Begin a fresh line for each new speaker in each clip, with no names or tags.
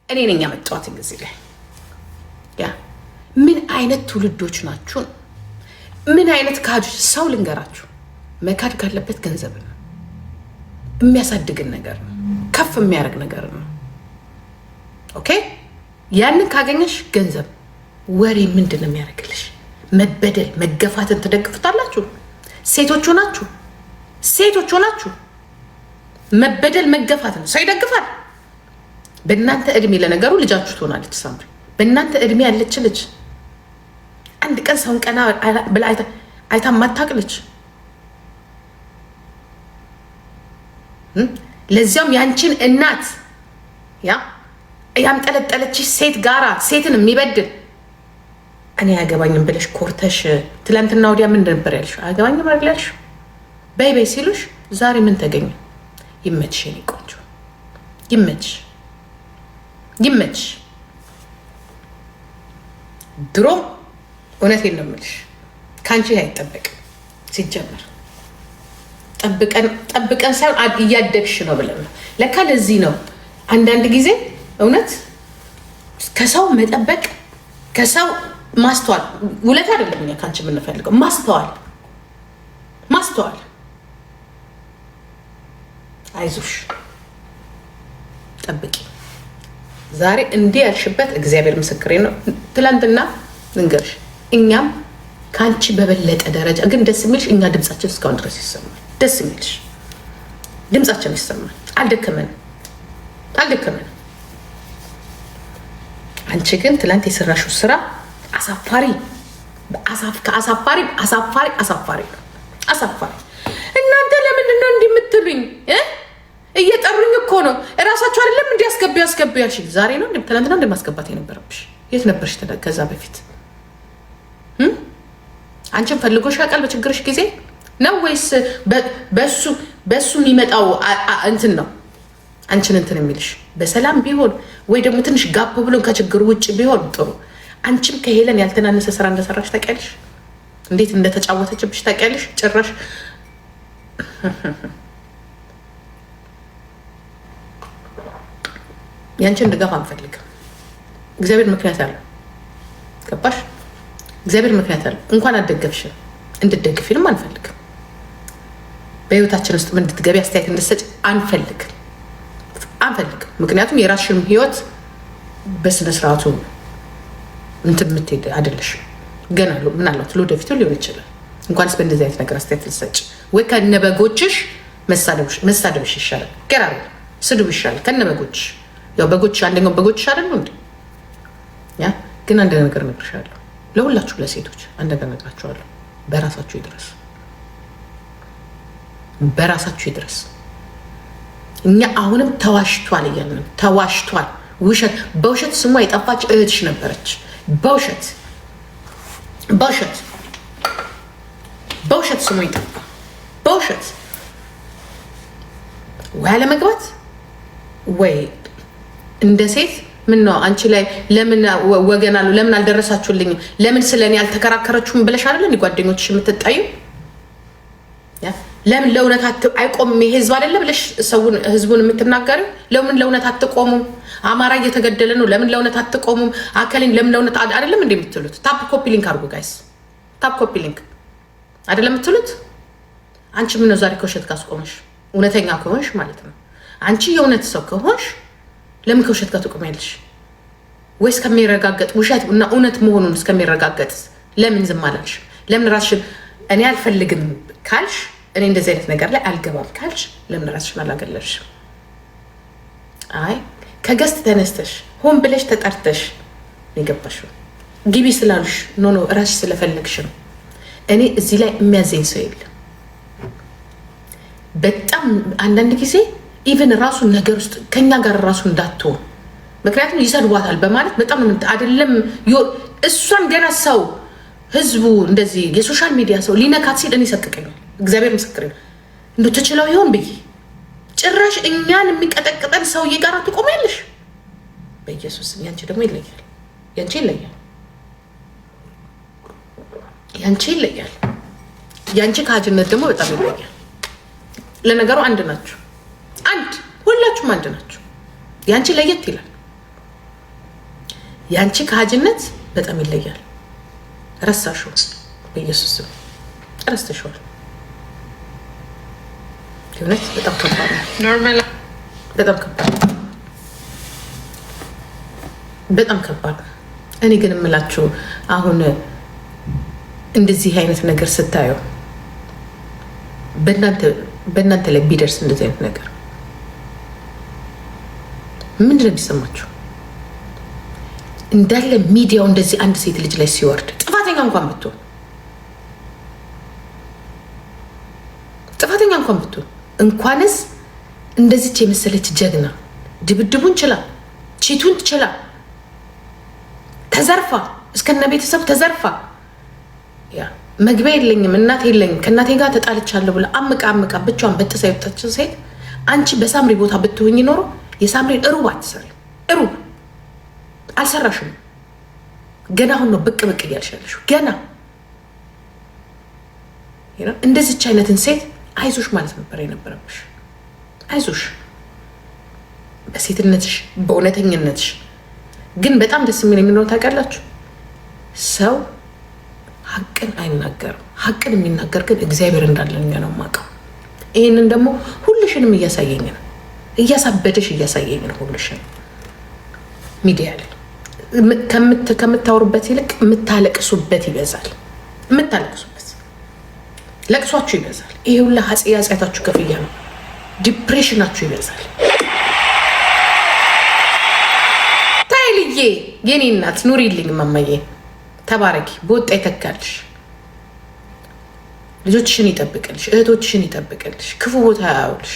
እኔ ነኝ ያመጣሁት ጊዜ ላይ ያ ምን አይነት ትውልዶች ናችሁ? ምን አይነት ካድሽ ሰው ልንገራችሁ። መካድ ካለበት ገንዘብ ነው የሚያሳድግን ነገር ነው ከፍ የሚያደርግ ነገር ነው። ኦኬ ያንን ካገኘሽ ገንዘብ ወሬ ምንድነው የሚያደርግልሽ? መበደል መገፋትን ትደግፉታላችሁ። ሴቶች ሆናችሁ መበደል መገፋት ነው ሰው ይደግፋል። በእናንተ እድሜ ለነገሩ ልጃችሁ ትሆናለች ሳምሪ። በእናንተ እድሜ ያለች ልጅ አንድ ቀን ሰውን ቀና ብላ አይታ ማታቅ ልጅ ለዚያም ያንቺን እናት ያምጠለጠለችሽ ሴት ጋራ ሴትን የሚበድል እኔ አያገባኝም ብለሽ ኮርተሽ ትላንትና ወዲያ ምን ነበር ያልሽ? አያገባኝም አይደልሽ? በይ ሲሉሽ ዛሬ ምን ተገኘ? ይመችሽ የኔ ቆንጆ ይመችሽ። ድሮ እውነቴን ነው የምልሽ ካንቺ አይጠበቅም ሲጀመር ጠብቀን ሳይሆን እያደግሽ ነው ብለን ነው ለካ። ለዚህ ነው አንዳንድ ጊዜ እውነት ከሰው መጠበቅ ከሰው ማስተዋል ውለታ አይደለም። እኛ ካንቺ የምንፈልገው ማስተዋል። አይዞሽ ጠብቂ። ዛሬ እንዲህ ያልሽበት እግዚአብሔር ምስክሬ ነው። ትላንትና ልንገርሽ እኛም ካንቺ በበለጠ ደረጃ ግን ደስ የሚልሽ እኛ ድምጻችን እስካሁን ድረስ ይሰማል። ደስ የሚልሽ ድምጻችን ይሰማል። አልደከመንም። አንቺ ግን ትላንት የሰራሽው ስራ አሳፋሪ ነው። እናንተ ለምንድን ነው እንዲህ የምትሉኝ? እየጠሩኝ እኮ ነው። እራሳችሁ አይደለም እንዲያስገቢ ያልሽ ዛሬ ነው። ትላንትና እንደማስገባት የነበረብሽ የት ነበርሽ? ከዛ በፊት አንቺን ፈልጎሽ ያውቃል በችግርሽ ጊዜ ነው ወይስ በሱ የሚመጣው እንትን ነው አንቺን እንትን የሚልሽ? በሰላም ቢሆን ወይ ደግሞ ትንሽ ጋፕ ብሎን ከችግሩ ውጭ ቢሆን ጥሩ። አንቺም ከሄለን ያልተናነሰ ስራ እንደሰራሽ ታውቂያለሽ። እንዴት እንደተጫወተችብሽ ታውቂያለሽ። ጭራሽ ያንቺን ድጋፍ አንፈልግም። እግዚአብሔር ምክንያት አለው። ገባሽ? እግዚአብሔር ምክንያት አለው። እንኳን አደገፍሽን እንድትደግፊንም አንፈልግም። በህይወታችን ውስጥ እንድትገቢ አስተያየት እንድትሰጭ አንፈልግም። ምክንያቱም የራስሽን ህይወት በስነስርዓቱ እንትን የምትሄድ አይደለሽም። ገና ምናልባት ለወደፊቱ ሊሆን ይችላል። እንኳንስ በእንደዚህ አይነት ነገር አስተያየት ልትሰጭ ወይ ከነበጎችሽ መሳደብሽ ይሻላል። ገራሪ ስድብ ይሻላል ከነበጎችሽ። ያው በጎች አንደኛው በጎችሽ አይደሉ እንዴ? ያ ግን አንድ ነገር እነግርሻለሁ። ለሁላችሁ ለሴቶች አንድ ነገር እነግራችኋለሁ። በራሳችሁ ይድረስ። እኛ አሁንም ተዋሽቷል እያልን ተዋሽቷል። በውሸት ስሟ የጠፋች እህትሽ ነበረች። በውሸት ስሟ የጠፋ በውሸት ወይ አለመግባት ወይ እንደ ሴት ምን ነው አንቺ ላይ ለምን ወገን አሉ ለምን አልደረሳችሁልኝ ለምን ስለኔ አልተከራከረችሁም ብለሽ አይደል ጓደኞችሽ የምትጣዩ? ለምን ለእውነት አይቆምም ህዝብ አይደለ ብለሽ ህዝቡን የምትናገሪው? ለምን ለእውነት አትቆሙም? አማራ እየተገደለ ነው ለምን ለእውነት አትቆሙም? አከሊን ለምን ለእውነት አይደለም እንደ የምትሉት? ታፕ ኮፒ ሊንክ አድርጉ ጋይስ፣ ታፕ ኮፒ ሊንክ አይደለም የምትሉት? አንቺ ምን ነው ዛሬ ከውሸት ካስቆመሽ እውነተኛ ከሆንሽ ማለት ነው። አንቺ የእውነት ሰው ከሆንሽ ለምን ከውሸት ጋር ትቆሚያለሽ? ወይስ ከሚረጋገጥ ውሸት እና እውነት መሆኑን እስከሚረጋገጥ ለምን ዝም አላልሽ? ለምን ራስሽን እኔ አልፈልግም ካልሽ እኔ እንደዚህ አይነት ነገር ላይ አልገባም ካልሽ ለምን ራስሽን አላገለልሽ? አይ ከገስት ተነስተሽ ሆን ብለሽ ተጠርተሽ የገባሽው ግቢ ስላሉሽ ኖ ራስሽ ስለፈለግሽ ነው። እኔ እዚህ ላይ የሚያዘኝ ሰው የለም። በጣም አንዳንድ ጊዜ ኢቨን ራሱ ነገር ውስጥ ከኛ ጋር ራሱ እንዳትሆን ምክንያቱም ይሰድቧታል በማለት በጣም አይደለም እሷን ገና ሰው ህዝቡ እንደዚህ የሶሻል ሚዲያ ሰው ሊነካት ሲል እኔ ሰቅቀኛል። እግዚአብሔር ምስክር ነው። እንደው ተችለው ይሆን ብዬ ጭራሽ እኛን የሚቀጠቅጠን ሰውዬ ጋር ትቆሚያለሽ። በኢየሱስ ያንቺ ደግሞ ይለያል። ያንቺ ከሀጅነት ደግሞ በጣም ይለያል። ለነገሩ አንድ ናችሁ። ሁላችሁም አንድ ናችሁ። ያንቺ ለየት ይላል። ያንቺ ከሀጅነት በጣም ይለያል። ረሳሽው፣ በኢየሱስ ስም ረስተሽዋል። የእውነት በጣም ከባድ ነው። ኖርማል በጣም ከባድ በጣም ከባድ ነው። እኔ ግን የምላችሁ አሁን እንደዚህ አይነት ነገር ስታየው በእናንተ ላይ ቢደርስ እንደዚህ አይነት ነገር ምንድን ነው የሚሰማችሁ? እንዳለ ሚዲያው እንደዚህ አንድ ሴት ልጅ ላይ ሲወርድ ጥፋተኛ እንኳን ብትሆን እንኳንስ እንደዚች የመሰለች ጀግና ድብድቡን ችላ ቺቱን ችላ ተዘርፋ እስከነ ቤተሰብ ተዘርፋ ያ መግቢያ የለኝም እናት የለኝም ከእናቴ ጋር ተጣልቻለሁ ብላ አምቃ ብቻዋን በጥሳ የወጣችው ሴት አንቺ በሳምሪ ቦታ ብትሆኝ ኖሮ የሳምሪን እሩብ አትሰሪም። እሩብ አልሰራሽም። ገና አሁን ነው ብቅ እያልሽ ያለሽው። ገና እንደዚች አይነትን ሴት አይዞሽ ማለት ነበር የነበረብሽ። አይዞሽ በሴትነትሽ በእውነተኝነትሽ። ግን በጣም ደስ የሚል የሚኖረው ታውቃላችሁ፣ ሰው ሀቅን አይናገርም። ሀቅን የሚናገር ግን እግዚአብሔር እንዳለን ነው የማውቀው። ይህንን ደግሞ ሁልሽንም እያሳየኝ ነው፣ እያሳበደሽ እያሳየኝ ነው። ሁልሽን ሚዲያ ላይ ከምታወሩበት ይልቅ የምታለቅሱበት ይበዛል። የምታለቅሱበት ለቅሷችሁ ይበዛል። ይሄ ሁላ ኃጢአታችሁ ከፍያ ነው። ዲፕሬሽናችሁ ይበዛል። ታይልዬ የኔ እናት ኑሪልኝ፣ ማማዬ ተባረኪ፣ በወጣ ይተካልሽ፣ ልጆችሽን ይጠብቅልሽ፣ እህቶችሽን ይጠብቅልሽ፣ ክፉ ቦታ ያውልሽ።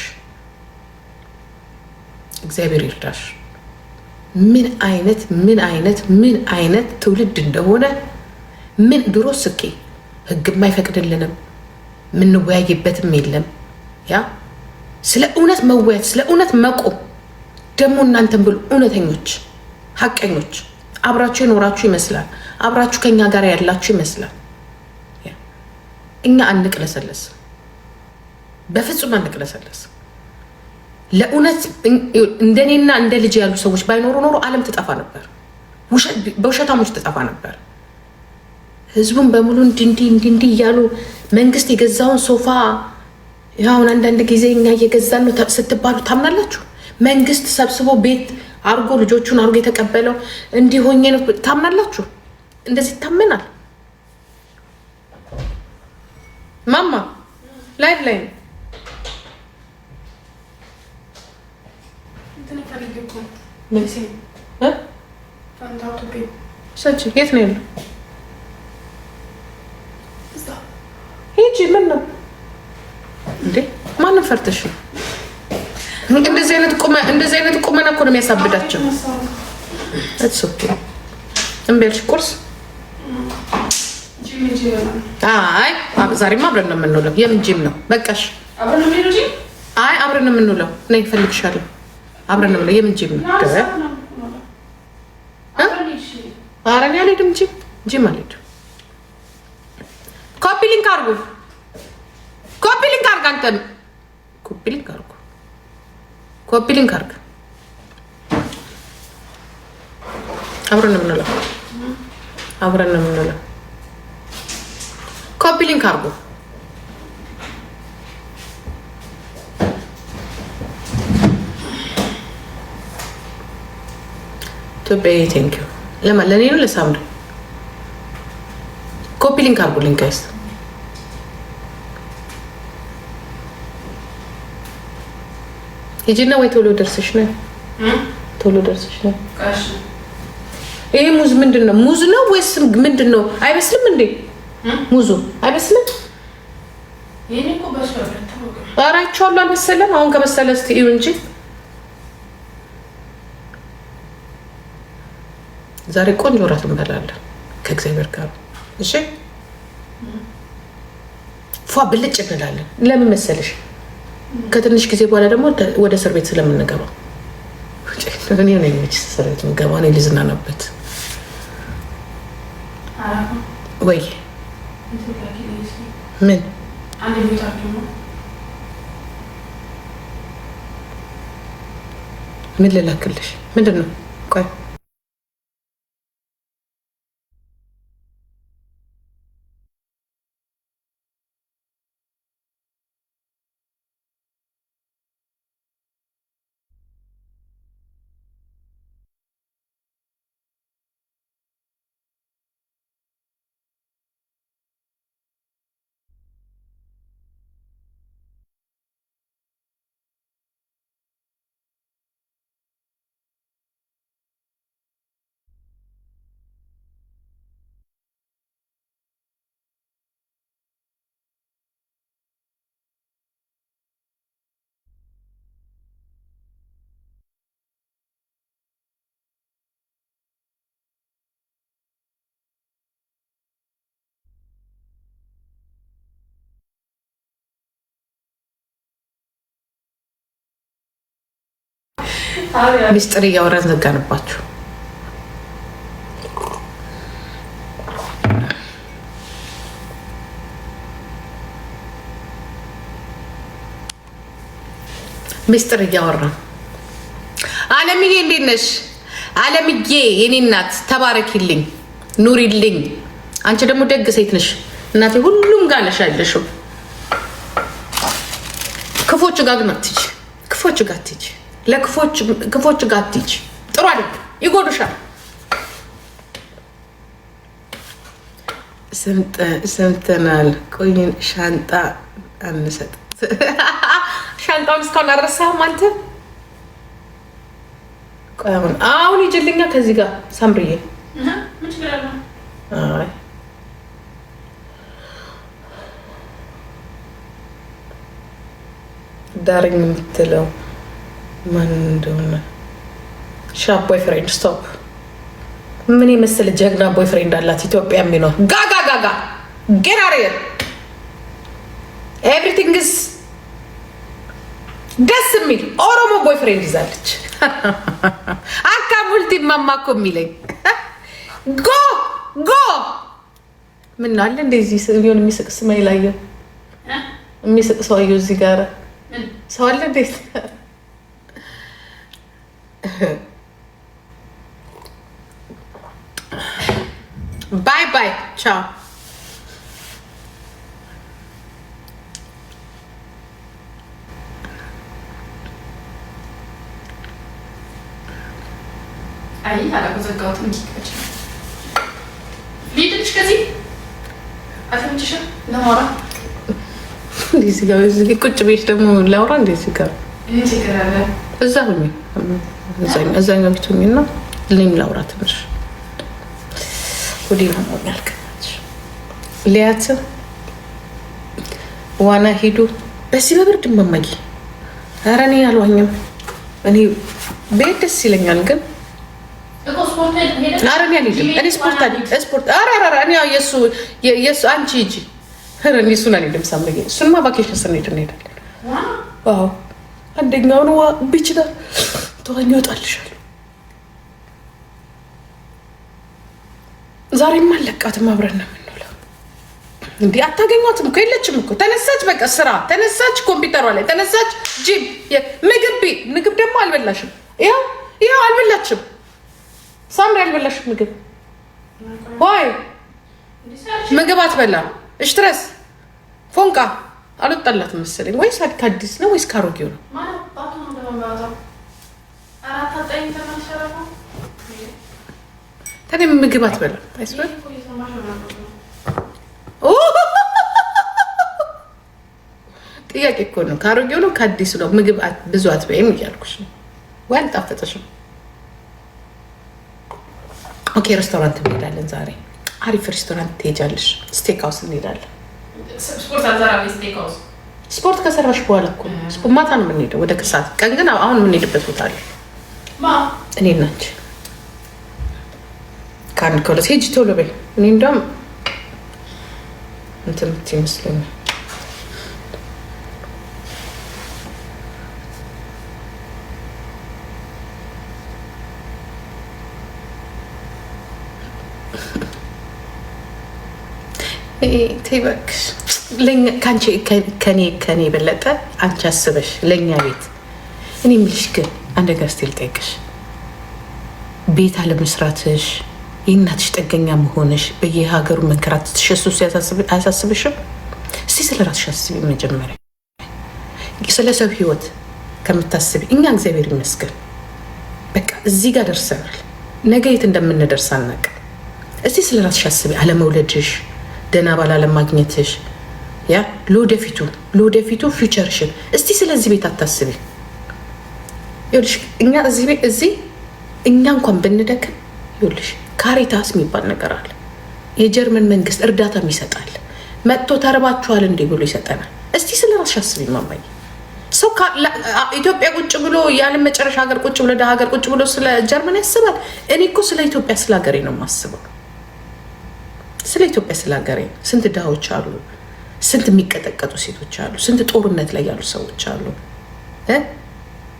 እግዚአብሔር ይርዳሽ። ምን አይነት ትውልድ እንደሆነ ምን ድሮ ስኬ ህግም አይፈቅድልንም፣ ምንወያይበትም የለም። ያ ስለ እውነት መወያየት ስለ እውነት መቆም ደግሞ እናንተን ብሎ እውነተኞች ሀቀኞች አብራችሁ የኖራችሁ ይመስላል። አብራችሁ ከኛ ጋር ያላችሁ ይመስላል። እኛ አንቅለሰለስ፣ በፍጹም አንቅለሰለስ። ለእውነት እንደኔና እንደ ልጅ ያሉ ሰዎች ባይኖሩ ኖሮ ዓለም ትጠፋ ነበር፣ በውሸታሞች ትጠፋ ነበር። ህዝቡን በሙሉ እንዲህ እያሉ መንግስት የገዛውን ሶፋ አሁን አንዳንድ ጊዜ እኛ እየገዛን ነው ስትባሉ ታምናላችሁ? መንግስት ሰብስቦ ቤት አርጎ ልጆቹን አርጎ የተቀበለው እንዲሆኜ ነው ታምናላችሁ? እንደዚህ ይታመናል? ማማ ላይቭ ላይ ነው። የት ነው ያለው? ሂጂ። ምን ነው እንዴ? ማንም ፈርተሽ ነው? እንደዚህ አይነት ቁመና እኮ ነው የሚያሳብዳቸው። እምቤልሽ ቁርስ አይ ዛሬማ አብረን ነው የምንውለው። የምን ጂም ነው? በቃሽ። አይ አብረን ነው የምንውለው። ነይ እፈልግሻለሁ። አብረን ነው የምንውለው። የምን ጂም ነው? ኧረ እኔ አልሄድም። ጂም አልሄድም። ኮፒ ሊንክ አድርጉ። አንተም ኮፒ ሊንክ አድርጉ። አብረን ነው የምንውለው። ኮፒ ሊንክ አድርጉ። ቴንክ ዩ። ለእኔ ነው ለሳምሪ? ኮፒ ሊንክ አድርጉልኝ ጋይስ። ሂጂና ወይ ቶሎ ደርሰሽ ነው። ይሄ ሙዝ ምንድን ነው? ሙዝ ነው ወይስ ምንድን ነው? አይበስልም እንዴ? ሙዙ አይበስልም? ኧረ አይቼዋለሁ፣ አልበሰለም። አሁን ከበሰለ እስኪ እዩ እንጂ። ዛሬ ቆንጆ እራት እንበላለን ከእግዚአብሔር ጋር። እሺ ፏ ብልጭ እንላለን። ለምን መሰለሽ? ከትንሽ ጊዜ በኋላ ደግሞ ወደ እስር ቤት ስለምንገባ እኔ ነኝ እስር ቤት የምገባ። እኔ ልዝናናበት ወይ ምን ልላክልሽ? ምንድን ነው? ቆይ ሚስጥር እያወራን ዘጋንባችሁ። ሚስጥር እያወራን አለምዬ እንዴት ነሽ? አለምዬ የኔ እናት ተባረኪልኝ፣ ኑሪልኝ። አንቺ ደግሞ ደግ ሴት ነሽ እናቴ። ሁሉም ጋር ነሽ ያለሽው። ክፎች ጋር ግን አትሂጂ፣ ክፎች ጋር አትሂጂ፣ ለክፎች ጋር አትሂጂ። ጥሩ አይደል፣ ይጎዱሻል። ሰምተናል። ቆይን ሻንጣ አንሰጥ። ሻንጣውን እስካሁን አልረሳህም አንተ? ቆይ አሁን ይጀልኛ ከዚህ ጋር ሳምብርዬ ዳርኝ የምትለው ማን እንደሆነ ሻ ቦይፍሬንድ ስቶፕ። ምን የመሰለ ጀግና ቦይፍሬንድ አላት ኢትዮጵያ የሚኖር ጋጋጋጋ ጌራሪየ ኤቭሪቲንግ ስ ደስ የሚል ኦሮሞ ቦይፍሬንድ ይዛለች። አካ ሙልቲ ማማኮ የሚለኝ ጎ ጎ ምን አለ እንደዚህ ሊሆን የሚስቅ ስማይ ላየው የሚስቅ ሰው አየሁ እዚህ ጋር ሰው አለ እንዴት? ባይ ባይ ቻው።
አይ አላቆዘጋሁትም። እንዲቀጭ ሊድልሽ ከዚህ አትምጭሽ ለማውራ
እንደዚህ ጋር እዚህ ቁጭ ቤት ደግሞ ላውራ እንደዚህ ጋር እዛ ሁኚ እዛኛው ቤት ሁኚና እኔም ላውራ ትንሽ ወዲ ነው ያልከች ሊያት ዋና ሄዱ በዚህ በብርድ መማጊ። ኧረ እኔ አልዋኝም። እኔ ቤት ደስ ይለኛል ግን ኧረ እኔ አልሄድም። እኔ ስፖርት ኧረ እኔ የእሱ አንቺ ሂጂ። ኧረ እኔ እሱን አልሄድም። ሳምበዬ እሱንማ ቫኬሽን ስንሄድ እንሄዳለን። አዎ አንደኛውን ቢች ጋር ተዋኝ ይወጣልሻል። ዛሬማ አለቃትም አብረን ነው የምንውለው። እንዲህ አታገኟትም እኮ የለችም እኮ። ተነሳች በቃ ስራ ተነሳች፣ ኮምፒውተሯ ላይ ተነሳች። ጂም ምግብ ደግሞ አልበላሽም። ይኸው አልበላችም። ሳምሪ አልበላሽም ምግብ። ዋይ ምግብ አትበላም። እሽትረስ ፎንቃ አልወጣላትም መሰለኝ። ወይስ ከአዲስ ነው ወይስ ካሮጌው ነው? ታዲያ ምግብ አትበላም። አይስበል ጥያቄ እኮ ነው። ካሮጌው ነው ከአዲሱ ነው? ምግብ ብዙ አትበይም እያልኩሽ ነው። ወይ አልጣፈጠሽም? ኦኬ ሬስቶራንት እንሄዳለን ዛሬ። አሪፍ ሬስቶራንት ትሄጃለሽ። ስቴክ ሃውስ እንሄዳለን። ስፖርት ከሰራሽ በኋላ እኮ ማታ ነው የምንሄደው፣ ወደ ከሰዓት። ቀን ግን አሁን የምንሄድበት ቦታ አለ። እኔ ናች ከአንድ ከሁለት ሄጅ ቶሎ በይ። እኔ እንደውም እንትን የምትይ ይመስለኛል። ተይ እባክሽ ከኔ የበለጠ አንቺ አስበሽ ለእኛ ቤት። እኔ የምልሽ ግን አንድ ነገር እስኪ ልጠይቅሽ። ቤት አለመስራትሽ፣ የእናትሽ ጥገኛ መሆንሽ፣ በየሀገሩ መንከራተትሽ እሱ አያሳስብሽም? እስቲ ስለ ራስሽ አስቢ መጀመሪያ። ስለ ሰው ህይወት ከምታስቢ እኛ እግዚአብሔር ይመስገን በቃ እዚህ ጋር ደርሰናል። ነገ የት እንደምንደርስ አናውቅም። እስቲ ስለ ራስሽ አስቢ። አለመውለድሽ፣ ደህና ባል አለማግኘትሽ፣ ያ ለወደፊቱ ፊውቸርሽን እስቲ ስለዚህ ቤት አታስቢ። ይኸውልሽ እኛ እዚህ እኛ እንኳን ብንደክም ይኸውልሽ ካሪታስ የሚባል ነገር አለ። የጀርመን መንግስት እርዳታም ይሰጣል። መጥቶ ተርባችኋል እንዴ ብሎ ይሰጠናል። እስቲ ስለ ራስሽ አስቢ ማማዬ። ሰው ኢትዮጵያ ቁጭ ብሎ ያለ መጨረሻ ሀገር ቁጭ ብሎ ሀገር ቁጭ ብሎ ስለ ጀርመን ያስባል። እኔ እኮ ስለ ኢትዮጵያ ስለ ሀገሬ ነው የማስበው። ስለ ኢትዮጵያ ስለ ሀገሬ። ስንት ድሃዎች አሉ፣ ስንት የሚቀጠቀጡ ሴቶች አሉ፣ ስንት ጦርነት ላይ ያሉ ሰዎች አሉ።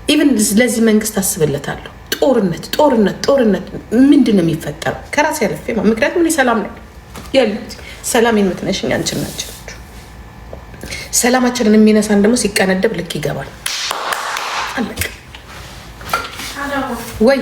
ኢቨን ለዚህ መንግስት አስብለታለሁ። ጦርነት ምንድን ነው የሚፈጠረው? ከራስ ያለፈ ምክንያቱም እኔ ሰላም ነው ያሉት። ሰላም የምትነሽኝ አንቺን ናቸው። ሰላማችንን የሚነሳን ደግሞ ሲቀነደብ ልክ ይገባል። አለቅ ወይ